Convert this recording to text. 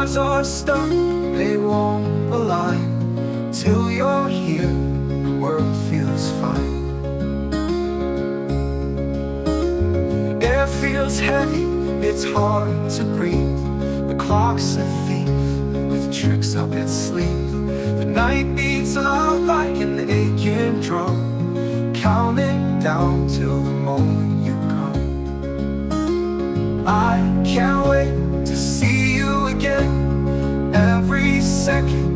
stars are stuck, they won't align. Till you're here, the world feels fine. Air feels heavy, it's hard to breathe. The clock's a thief with tricks up its sleeve. The night beats loud like an aching drum, counting down till the moment you come. I can't wait to see you again. Every second